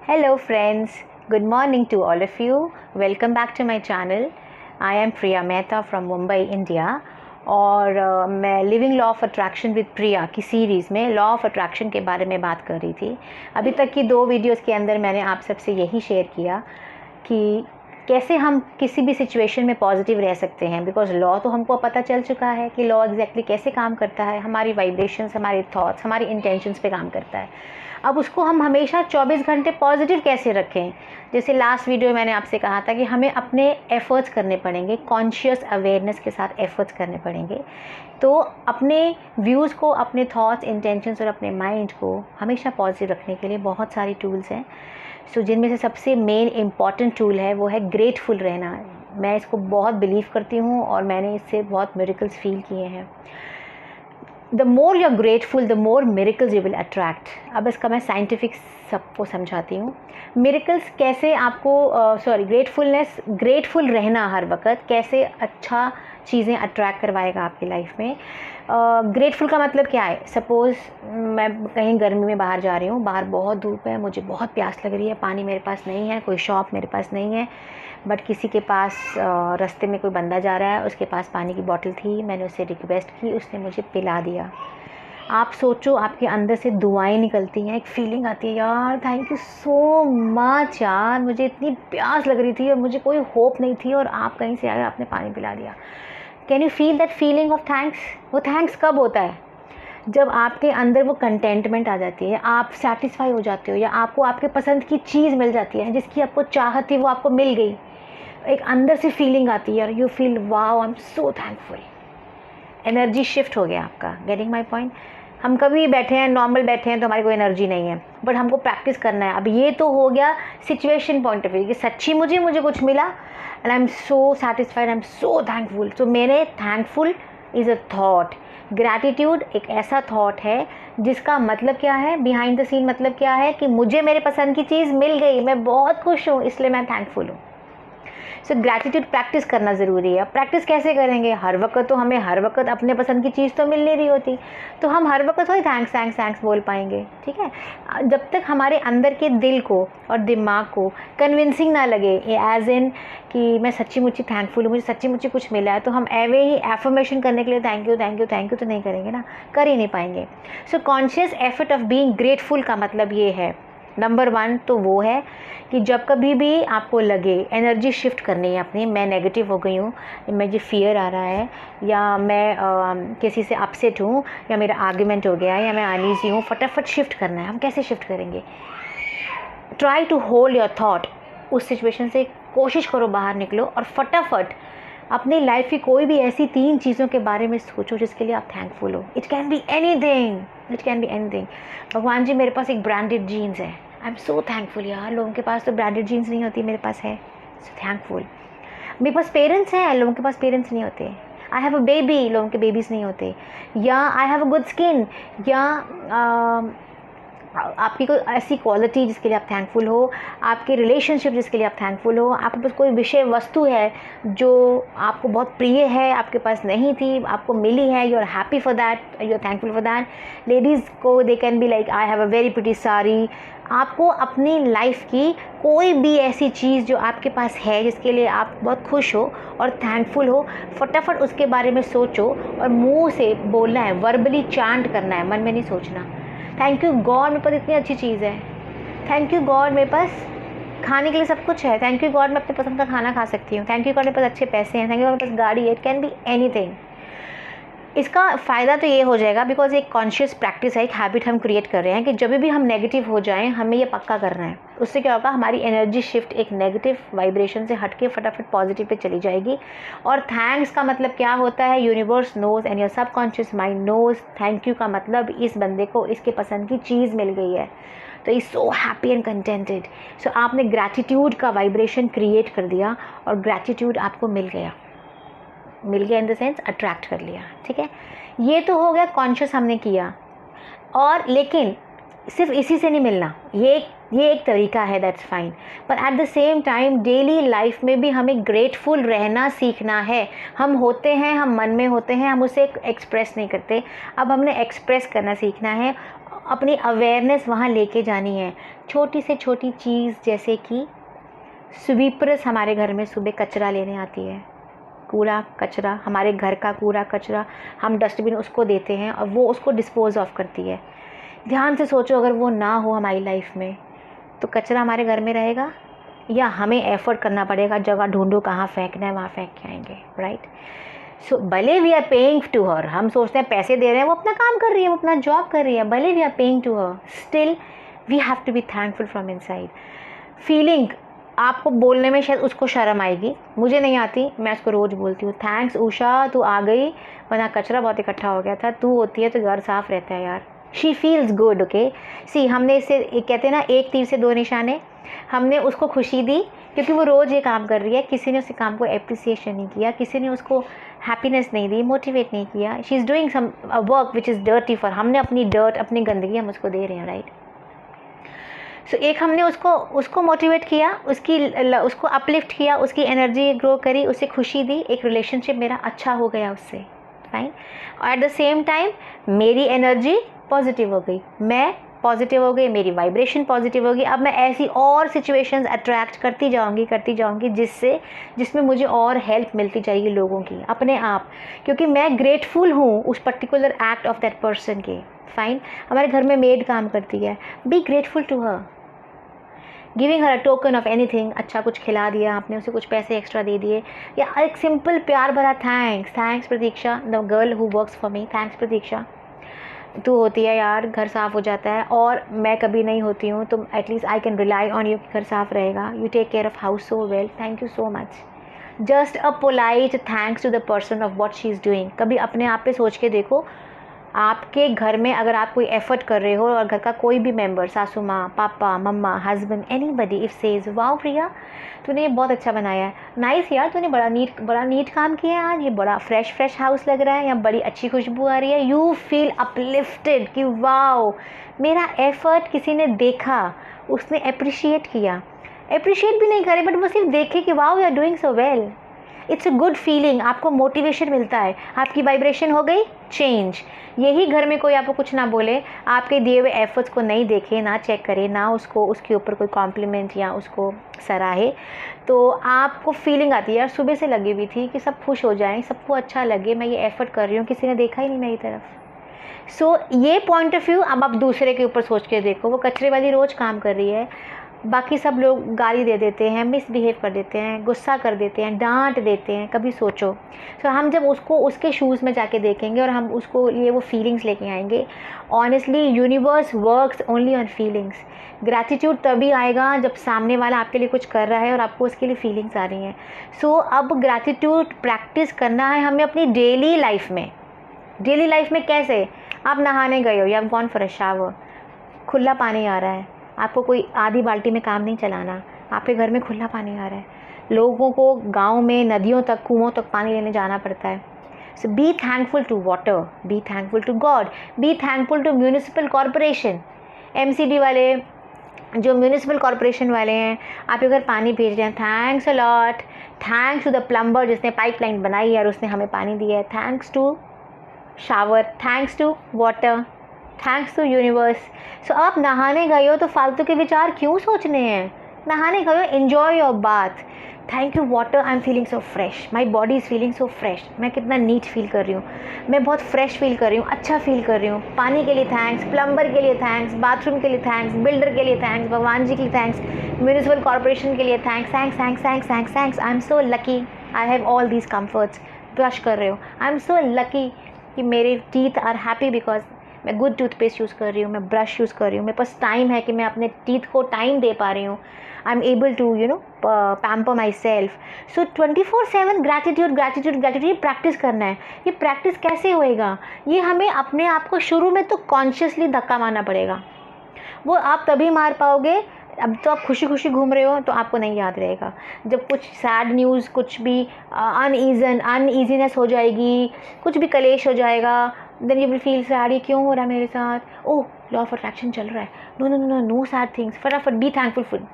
Hello friends, good morning to all of you. Welcome back to my channel. I am Priya Mehta from Mumbai, India. और मैं living law of attraction with Priya की series में law of attraction के बारे में बात कर रही थी। अभी तक की 2 वीडियोस के अंदर मैंने आप सबसे यही शेयर किया कि कैसे हम किसी भी सिचुएशन में पॉजिटिव रह सकते हैं, बिकॉज लॉ तो हमको पता चल चुका है कि लॉ एग्जैक्टली कैसे काम करता है। हमारी वाइब्रेशंस, हमारे थॉट्स, हमारी इंटेंशंस पे काम करता है। अब उसको हम हमेशा 24 घंटे पॉजिटिव कैसे रखें। जैसे लास्ट वीडियो में मैंने आपसे कहा था कि हमें अपने एफ़र्ट्स करने पड़ेंगे, कॉन्शियस अवेयरनेस के साथ एफ़र्ट्स करने पड़ेंगे। तो अपने व्यूज़ को, अपने थॉट्स, इंटेंशंस और अपने माइंड को हमेशा पॉजिटिव रखने के लिए बहुत सारी टूल्स हैं। जिनमें से सबसे मेन इम्पॉर्टेंट टूल है वो है ग्रेटफुल रहना। मैं इसको बहुत बिलीव करती हूँ और मैंने इससे बहुत मिरेकल्स फील किए हैं। The more you are grateful, the more miracles you will attract. अब इसका मैं साइंटिफिक सबको समझाती हूँ। मिरेकल्स कैसे आपको ग्रेटफुल रहना हर वक्त कैसे अच्छा चीज़ें अट्रैक्ट करवाएगा आपकी लाइफ में। ग्रेटफुल का मतलब क्या है? सपोज़ मैं कहीं गर्मी में बाहर जा रही हूँ, बाहर बहुत धूप है, मुझे बहुत प्यास लग रही है, पानी मेरे पास नहीं है, कोई शॉप मेरे पास नहीं है, बट किसी के पास रास्ते में कोई बंदा जा रहा है, उसके पास पानी की बॉटल थी, मैंने उससे रिक्वेस्ट की, उसने मुझे पिला दिया। आप सोचो, आपके अंदर से दुआएं निकलती हैं, एक फीलिंग आती है, यार थैंक यू सो मच यार, मुझे इतनी प्यास लग रही थी और मुझे कोई होप नहीं थी और आप कहीं से आए, आपने पानी पिला दिया। Can you feel that feeling of thanks? वो थैंक्स कब होता है? जब आपके अंदर वो कंटेंटमेंट आ जाती है, आप सेटिस्फाई हो जाते हो, या आपको आपके पसंद की चीज़ मिल जाती है, जिसकी आपको चाहत थी वो आपको मिल गई। एक अंदर से फीलिंग आती है, you feel wow I am so thankful. Energy shift हो गया आपका। Getting my point? हम कभी बैठे हैं, नॉर्मल बैठे हैं तो हमारी कोई एनर्जी नहीं है, बट हमको प्रैक्टिस करना है। अब ये तो हो गया सिचुएशन पॉइंट ऑफ व्यू कि सच्ची मुझे कुछ मिला and I am so satisfied, I am so thankful. So मेरे thankful is a thought. Gratitude एक ऐसा थॉट है जिसका मतलब क्या है, बिहाइंड द सीन मतलब क्या है कि मुझे मेरे पसंद की चीज़ मिल गई, मैं बहुत खुश हूँ, इसलिए मैं थैंकफुल हूँ। सो ग्रैटिट्यूड प्रैक्टिस करना ज़रूरी है। प्रैक्टिस कैसे करेंगे? हर वक्त तो हमें हर वक्त अपने पसंद की चीज़ तो मिल नहीं रही होती, तो हम हर वक्त थोड़ी थैंक्स थैंक्स थैंक्स बोल पाएंगे। ठीक है, जब तक हमारे अंदर के दिल को और दिमाग को कन्विंसिंग ना लगे, एज इन कि मैं सच्ची मुच्ची थैंकफुल हूँ, मुझे सच्ची मुच्ची कुछ मिला है, तो हम एवे ही एफर्मेशन करने के लिए thank you thank you thank you तो नहीं करेंगे ना, कर ही नहीं पाएंगे। So conscious effort of being grateful का मतलब ये है, नंबर 1 तो वो है कि जब कभी भी आपको लगे एनर्जी शिफ्ट करनी है अपनी, मैं नेगेटिव हो गई हूँ, मुझे फियर आ रहा है, या मैं किसी से अपसेट हूँ, या मेरा आर्ग्यूमेंट हो गया है, या मैं अनईजी हूँ, फटाफट शिफ्ट करना है। हम कैसे शिफ्ट करेंगे? Try to hold your thought. उस सिचुएशन से कोशिश करो बाहर निकलो और फटाफट अपनी लाइफ की कोई भी ऐसी 3 चीज़ों के बारे में सोचो जिसके लिए आप थैंकफुल हो। It can be anything, it can be anything. भगवान जी, मेरे पास एक ब्रांडेड जीन्स है, आई एम सो थैंकफुल यार, लोगों के पास तो ब्रांडेड जीन्स नहीं होती, मेरे पास है, सो थैंकफुल। मेरे पास पेरेंट्स हैं, लोगों के पास पेरेंट्स नहीं होते। आई हैव अ बेबी, लोगों के बेबीज़ नहीं होते। या आई हैव अ गुड स्किन, या आपकी कोई ऐसी क्वालिटी जिसके लिए आप थैंकफुल हो, आपके रिलेशनशिप जिसके लिए आप थैंकफुल हो, आपके पास कोई विषय वस्तु है जो आपको बहुत प्रिय है, आपके पास नहीं थी, आपको मिली है, you are happy for that, you are thankful for that. Ladies को they can be like I have a very pretty sari. आपको अपनी लाइफ की कोई भी ऐसी चीज़ जो आपके पास है जिसके लिए आप बहुत खुश हो और थैंकफुल हो, फटाफट उसके बारे में सोचो और मुंह से बोलना है, वर्बली चांट करना है, मन में नहीं सोचना। थैंक यू गॉड, मेरे पास इतनी अच्छी चीज़ है, थैंक यू गॉड मेरे पास खाने के लिए सब कुछ है, थैंक यू गॉड मैं अपने पसंद का खाना खा सकती हूँ, थैंक यू गॉड मेरे पास अच्छे पैसे हैं, थैंक यू गॉड मेरे पास गाड़ी है। It can be anything. इसका फ़ायदा तो ये हो जाएगा बिकॉज एक कॉन्शियस प्रैक्टिस है, एक हैबिट हम क्रिएट कर रहे हैं कि जब भी हम नेगेटिव हो जाएं हमें ये पक्का करना है। उससे क्या होगा, हमारी एनर्जी शिफ्ट एक नेगेटिव वाइब्रेशन से हट के फटाफट पॉजिटिव पे चली जाएगी। और थैंक्स का मतलब क्या होता है? Universe knows and your subconscious mind knows. Thank you का मतलब इस बंदे को इसके पसंद की चीज़ मिल गई है, तो is so happy and contented. So आपने ग्रैटिट्यूड का वाइब्रेशन क्रिएट कर दिया और ग्रैटिट्यूड आपको मिल गया इन द सेंस अट्रैक्ट कर लिया। ठीक है, ये तो हो गया कॉन्शियस हमने किया। और लेकिन सिर्फ इसी से नहीं मिलना, ये एक तरीका है, दैट्स फाइन, पर at the same time daily life में भी हमें ग्रेटफुल रहना सीखना है। हम होते हैं, हम मन में होते हैं, हम उसे एक्सप्रेस नहीं करते, अब हमने एक्सप्रेस करना सीखना है। अपनी अवेयरनेस वहाँ लेके जानी है। छोटी से छोटी चीज़ जैसे कि स्वीपर्स हमारे घर में सुबह कचरा लेने आती है, कूड़ा कचरा, हमारे घर का कूड़ा कचरा हम डस्टबिन उसको देते हैं और वो उसको डिस्पोज ऑफ करती है। ध्यान से सोचो, अगर वो ना हो हमारी लाइफ में तो कचरा हमारे घर में रहेगा या हमें एफर्ट करना पड़ेगा, जगह ढूंढो कहाँ फेंकना है वहाँ फेंक के आएंगे, राइट। सो भले we are paying to her, हम सोचते हैं पैसे दे रहे हैं, वो अपना काम कर रही है, वो अपना जॉब कर रही है, भले we are paying to her, still we have to be thankful from inside. Feeling आपको बोलने में शायद उसको शर्म आएगी, मुझे नहीं आती, मैं उसको रोज़ बोलती हूँ, थैंक्स उषा तू आ गई, वरना कचरा बहुत इकट्ठा हो गया था, तू होती है तो घर साफ़ रहता है यार। She feels good, okay. See हमने इससे कहते हैं ना, एक तीर से दो निशाने, हमने उसको खुशी दी क्योंकि वो रोज़ ये काम कर रही है, किसी ने उस काम को एप्रिसिएशन नहीं किया, किसी ने उसको हैप्पीनेस नहीं दी, मोटिवेट नहीं किया। She is doing some work which is dirty for, हमने अपनी डर्ट, अपनी गंदगी हम उसको दे रहे हैं, राइट। सो एक हमने उसको मोटिवेट किया, उसको अपलिफ्ट किया, उसकी एनर्जी ग्रो करी, उसे खुशी दी, एक रिलेशनशिप मेरा अच्छा हो गया उससे, फाइन। और एट द सेम टाइम मेरी एनर्जी पॉजिटिव हो गई, मैं पॉजिटिव हो गई, मेरी वाइब्रेशन पॉजिटिव होगी। अब मैं ऐसी और सिचुएशंस अट्रैक्ट करती जाऊंगी जिसमें मुझे और हेल्प मिलती जाएगी लोगों की, अपने आप, क्योंकि मैं ग्रेटफुल हूँ उस particular act of that person के, फाइन। हमारे घर में मेड काम करती है, be grateful to her, giving her a token of anything, अच्छा कुछ खिला दिया आपने, उसे कुछ पैसे एक्स्ट्रा दे दिए, या एक सिंपल प्यार भरा thanks Pratiksha, the girl who works for me, thanks Pratiksha, तू होती है यार घर साफ़ हो जाता है, और मैं कभी नहीं होती हूँ तो at least I can rely on you, घर साफ़ रहेगा, you take care of house so well, thank you so much. Just a polite thanks to the person of what she is doing. कभी अपने आप पे सोच के देखो, आपके घर में अगर आप कोई एफर्ट कर रहे हो और घर का कोई भी मेंबर, सासू माँ, पापा, मम्मा, husband, anybody if says wow Priya तूने ये बहुत अच्छा बनाया है, नाइस यार, तूने बड़ा नीट काम किया है आज, ये बड़ा फ्रेश हाउस लग रहा है, या बड़ी अच्छी खुशबू आ रही है, यू फील अपलिफ्टेड कि वाओ मेरा एफर्ट किसी ने देखा, उसने अप्रिशिएट किया, अप्रिशिएट भी नहीं करे बट वो सिर्फ देखे कि wow you are doing so well, it's a good feeling, आपको मोटिवेशन मिलता है, आपकी वाइब्रेशन हो गई चेंज। यही घर में कोई आपको कुछ ना बोले, आपके दिए हुए एफर्ट्स को नहीं देखे, ना चेक करे, ना उसके ऊपर कोई कॉम्प्लीमेंट या उसको सराहे, तो आपको फीलिंग आती है यार सुबह से लगी हुई थी कि सब खुश हो जाएं, सबको अच्छा लगे, मैं ये एफर्ट कर रही हूँ, किसी ने देखा ही नहीं मेरी तरफ। सो ये पॉइंट ऑफ व्यू अब आप दूसरे के ऊपर सोच के देखो, वो कचरे वाली रोज़ काम कर रही है, बाकी सब लोग गाली दे देते हैं, मिसबिहेव कर देते हैं, गुस्सा कर देते हैं, डांट देते हैं, कभी सोचो। तो हम जब उसको उसके शूज़ में जाके देखेंगे और हम उसको लिए वो फीलिंग्स लेके आएंगे, honestly universe works only on feelings. Gratitude तभी आएगा जब सामने वाला आपके लिए कुछ कर रहा है और आपको उसके लिए फीलिंग्स आ रही हैं। सो अब ग्रैटिट्यूड प्रैक्टिस करना है हमें अपनी डेली लाइफ में। डेली लाइफ में कैसे? आप नहाने गए हो, you have gone for a shower, खुला पानी आ रहा है, आपको कोई आधी बाल्टी में काम नहीं चलाना, आपके घर में खुला पानी आ रहा है, लोगों को गांव में नदियों तक, कुओं तक पानी लेने जाना पड़ता है। So be thankful to water, be thankful to God, be thankful to municipal corporation, MCD वाले, जो म्यूनिसिपल कॉरपोरेशन वाले हैं, आपके घर पानी भेज रहे हैं, thanks a lot, thanks to the plumber जिसने पाइपलाइन बनाई है और उसने हमें पानी दिया है, thanks to shower, thanks to water, thanks to universe. So आप नहाने गए हो तो फालतू के विचार क्यों सोचने हैं? नहाने गए हो, enjoy your bath, thank you water, I am feeling so fresh, my body is feeling so fresh, मैं कितना नीट फील कर रही हूँ, मैं बहुत फ्रेश फील कर रही हूँ, अच्छा फील कर रही हूँ। पानी के लिए थैंक्स, प्लम्बर के लिए थैंक्स, बाथरूम के लिए थैंक्स, बिल्डर के लिए थैंक्स, भगवान जी के लिए थैंक्स, म्यूनिसिपल कॉरपोरेशन के लिए thanks, thanks thanks thanks thanks thanks, I am so lucky, I have all these comforts. Brush कर रहे हो, आई एम सो लकी कि मेरे टीथ आर हैप्पी बिकॉज मैं गुड टूथपेस्ट यूज़ कर रही हूँ, मैं ब्रश यूज़ कर रही हूँ, मेरे पास टाइम है कि मैं अपने टीथ को टाइम दे पा रही हूँ, I am able to pamper myself. So 24/7 gratitude gratitude gratitude, ये प्रैक्टिस करना है। ये प्रैक्टिस कैसे होएगा? ये हमें अपने आप को शुरू में तो कॉन्शियसली धक्का मारना पड़ेगा, वो आप तभी मार पाओगे। अब तो आप खुशी खुशी घूम रहे हो तो आपको नहीं याद रहेगा, जब कुछ सैड न्यूज़, कुछ भी अनईजीनेस हो जाएगी, कुछ भी कलेश हो जाएगा, then you will feel sad, ये क्यों हो रहा है मेरे साथ, ओह लॉ ऑफ अट्रैक्शन चल रहा है, no no no no sad things, फटाफट बी थैंकफुल फॉर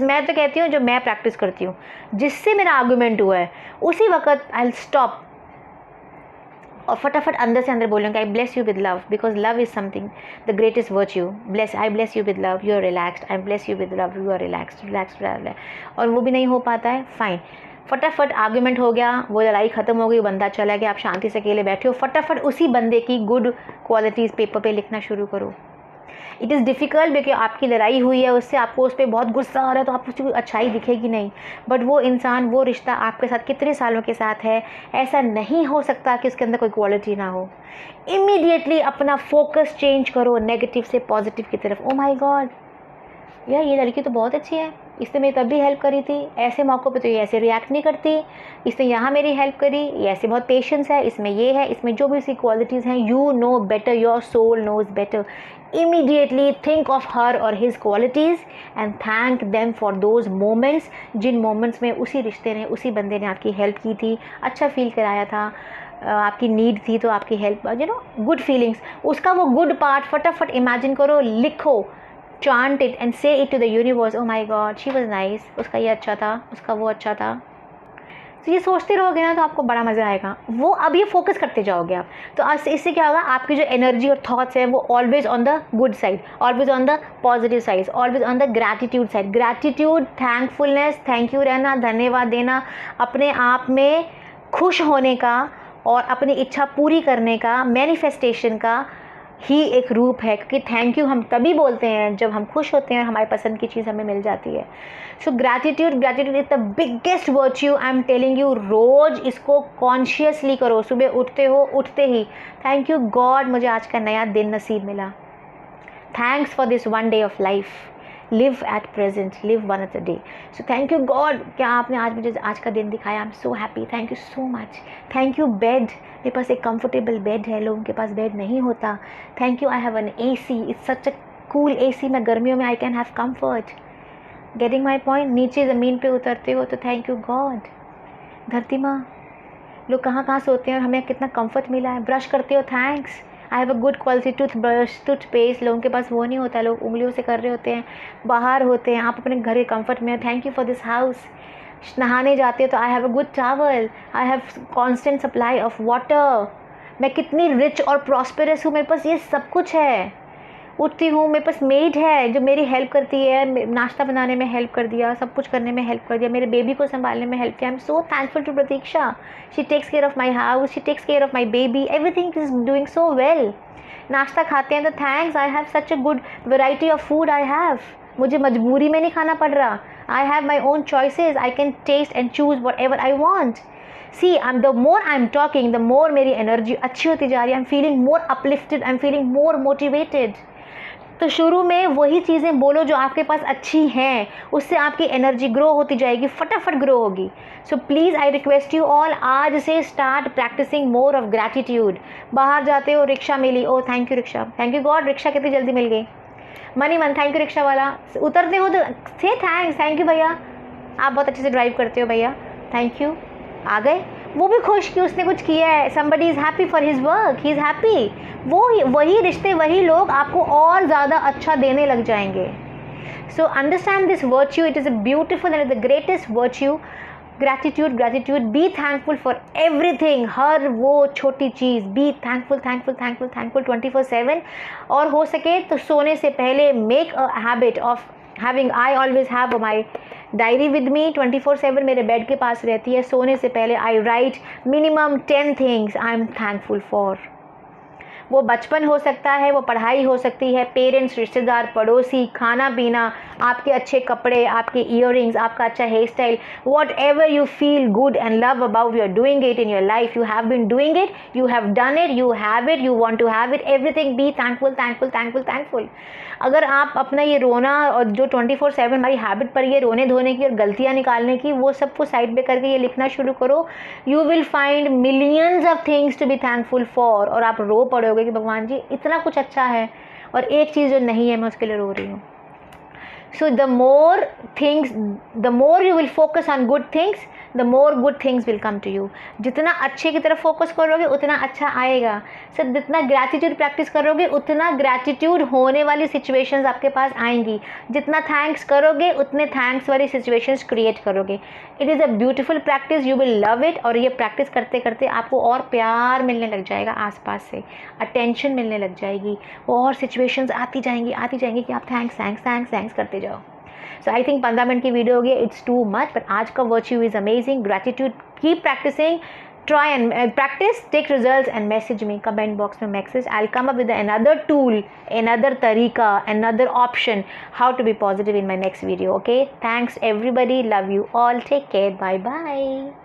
मैं तो कहती हूँ जो मैं प्रैक्टिस करती हूँ, जिससे मेरा आर्गूमेंट हुआ है उसी वक्त आई विल स्टॉप, और फटाफट अंदर से अंदर बोलेंगे I bless you with love, because love is something the greatest virtue. Bless, I bless you with love, you are relaxed, I bless you with love, you are relaxed, relaxed. और वो भी नहीं हो पाता है, फाइन, फटाफट argument हो गया, वो लड़ाई ख़त्म हो गई, बंदा चला गया, आप शांति से अकेले बैठे हो, फटाफट उसी बंदे की गुड क्वालिटीज़ पेपर पे लिखना शुरू करो। इट इज़ डिफ़िकल्ट बिकॉज आपकी लड़ाई हुई है उससे, आपको उस पर बहुत गुस्सा आ रहा है, तो आपको उसकी अच्छाई दिखेगी नहीं, बट वो इंसान, वो रिश्ता आपके साथ कितने सालों के साथ है, ऐसा नहीं हो सकता कि उसके अंदर कोई क्वालिटी ना हो। इमीडिएटली अपना फोकस चेंज करो नेगेटिव से पॉजिटिव की तरफ। ओ माई गॉड यार, ये लड़की तो बहुत अच्छी है, इसने मेरी तब भी हेल्प करी थी, ऐसे मौक़ों पे तो ये ऐसे रिएक्ट नहीं करती, इसने यहाँ मेरी हेल्प करी, ये ऐसे बहुत पेशेंस है, इसमें ये है, इसमें जो भी इसकी क्वालिटीज़ हैं, you know better, your soul knows better. Immediately think of her और his qualities and thank them for those moments, जिन मोमेंट्स में उसी रिश्ते ने, उसी बंदे ने आपकी हेल्प की थी, अच्छा फील कराया था, आपकी नीड थी तो आपकी help, you know, good feelings, उसका वो गुड पार्ट फटाफट इमेजिन करो, लिखो, chant it and say it to the universe, oh my god she was nice, उसका ये अच्छा था, उसका वो अच्छा था। तो ये सोचते रहोगे ना तो आपको बड़ा मज़ा आएगा, वो अब ये फोकस करते जाओगे आप, तो आज इससे क्या होगा, आपकी जो एनर्जी और थॉट्स है वो always on the good side, always on the positive side, always on the gratitude side. Gratitude, thankfulness, thank you रहना, धन्यवाद देना, अपने आप में खुश होने का और अपनी इच्छा पूरी करने का, मैनिफेस्टेशन का ही एक रूप है, क्योंकि थैंक यू हम तभी बोलते हैं जब हम खुश होते हैं और हमारी पसंद की चीज़ हमें मिल जाती है। So gratitude, gratitude is the biggest virtue, I am telling you. रोज़ इसको कॉन्शियसली करो, सुबह उठते हो, उठते ही थैंक यू गॉड मुझे आज का नया दिन नसीब मिला, thanks for this one day of life, live at present, live one at a day. So thank you God, क्या आपने आज मुझे आज का दिन दिखाया, आई am so happy, thank you so much. Thank you bed, मेरे पास एक कंफर्टेबल बेड है, लोगों के पास बेड नहीं होता। Thank you I have an AC, it's such a cool AC, मैं गर्मियों में I can have comfort. Getting my point, नीचे ज़मीन पे उतरते हो तो थैंक यू गॉड। धरती माँ, लोग कहाँ कहाँ सोते हैं और हमें कितना कंफर्ट मिला है। ब्रश करते हो, thanks, I have a good quality toothbrush, toothpaste, लोगों के पास वो नहीं होता, लोग उंगलियों से कर रहे होते हैं, बाहर होते हैं, आप अपने घर के कंफर्ट में, thank you for this house. नहाने जाते हो तो आई have a good towel, I have constant supply of water, मैं कितनी रिच और प्रॉस्पेरस हूँ, मेरे पास ये सब कुछ है। उठती हूँ, मेरे पास मेड है जो मेरी हेल्प करती है, नाश्ता बनाने में हेल्प कर दिया, सब कुछ करने में हेल्प कर दिया, मेरे बेबी को संभालने में हेल्प किया। I am so thankful to Pratiksha, she takes care of my house, she takes care of my baby, everything is doing so well. नाश्ता खाते हैं तो thanks, I have such a good variety of food, I have, मुझे मजबूरी में नहीं खाना पड़ रहा, I have my own choices, I can taste and choose whatever I want. See the more I am talking the more मेरी energy अच्छी होती जा रही है, I am feeling more uplifted, I am feeling more motivated. तो शुरू में वही चीज़ें बोलो जो आपके पास अच्छी हैं, उससे आपकी एनर्जी ग्रो होती जाएगी, फटाफट ग्रो होगी। So please I request you all, आज से start practicing more of gratitude. बाहर जाते हो, रिक्शा मिली, oh thank you rickshaw, thank you God rickshaw कितनी जल्दी मिल गई, मनी मन, थैंक यू रिक्शा वाला। उतरते हो तो से थैंक्स, थैंक यू भैया, आप बहुत अच्छे से ड्राइव करते हो भैया, थैंक यू। आ गए, वो भी खुश कि उसने कुछ किया है, somebody is happy for his work, he is happy। वही रिश्ते, वही लोग आपको और ज़्यादा अच्छा देने लग जाएंगे। So understand this virtue, it is a beautiful and the greatest virtue, gratitude, gratitude, be thankful for everything, हर वो छोटी चीज़, be thankful, thankful, thankful, thankful 24/7। और हो सके तो सोने से पहले make a habit of having, I always have my diary with me 24/7 मेरे बेड के पास रहती है। सोने से पहले I write minimum 10 things I am thankful for. वो बचपन हो सकता है, वो पढ़ाई हो सकती है, पेरेंट्स, रिश्तेदार, पड़ोसी, खाना पीना, आपके अच्छे कपड़े, आपके ईयरिंग्स, आपका अच्छा hair style, whatever you feel good and love about, you are doing it in your life, you have been doing it, you have done it, you have it, you want to have it, everything be thankful, thankful, thankful, thankful. अगर आप अपना ये रोना और जो 24/7 हमारी habit पर ये रोने धोने की और गलतियाँ निकालने की, वो सबको साइड पे करके ये लिखना शुरू करो, you will find millions of things to be thankful for. और आप रो पड़ोगे कि भगवान जी इतना कुछ अच्छा है और एक चीज़ जो नहीं है मैं उसके लिए रो रही हूँ। So the more you will focus on good things, the more good things will come to you. जितना अच्छे की तरफ फोकस करोगे उतना अच्छा आएगा। सिर्फ जितना ग्रैटिट्यूड प्रैक्टिस करोगे उतना ग्रैटिट्यूड होने वाली सिचुएशंस आपके पास आएंगी। जितना थैंक्स करोगे उतने थैंक्स वाली सिचुएशंस क्रिएट करोगे। It is a beautiful practice, you will love it. और ये प्रैक्टिस करते करते आपको और प्यार मिलने लग जाएगा आसपास से, अटेंशन मिलने लग जाएगी, वो और सिचुएशंस आती जाएंगी कि आप थैंक्स थैंक्स थैंक्स थैंक्स करते जाओ। सो आई थिंक 15 मिनट की वीडियो हो गई, इट्स टू मच, बट आज का virtue is amazing. Gratitude, keep practicing, try and practice, take results and message me, comment box में message. I'll come up with another tool, another tarika, another option how to be positive in my next video. Okay, thanks everybody, love you all, take care, bye bye.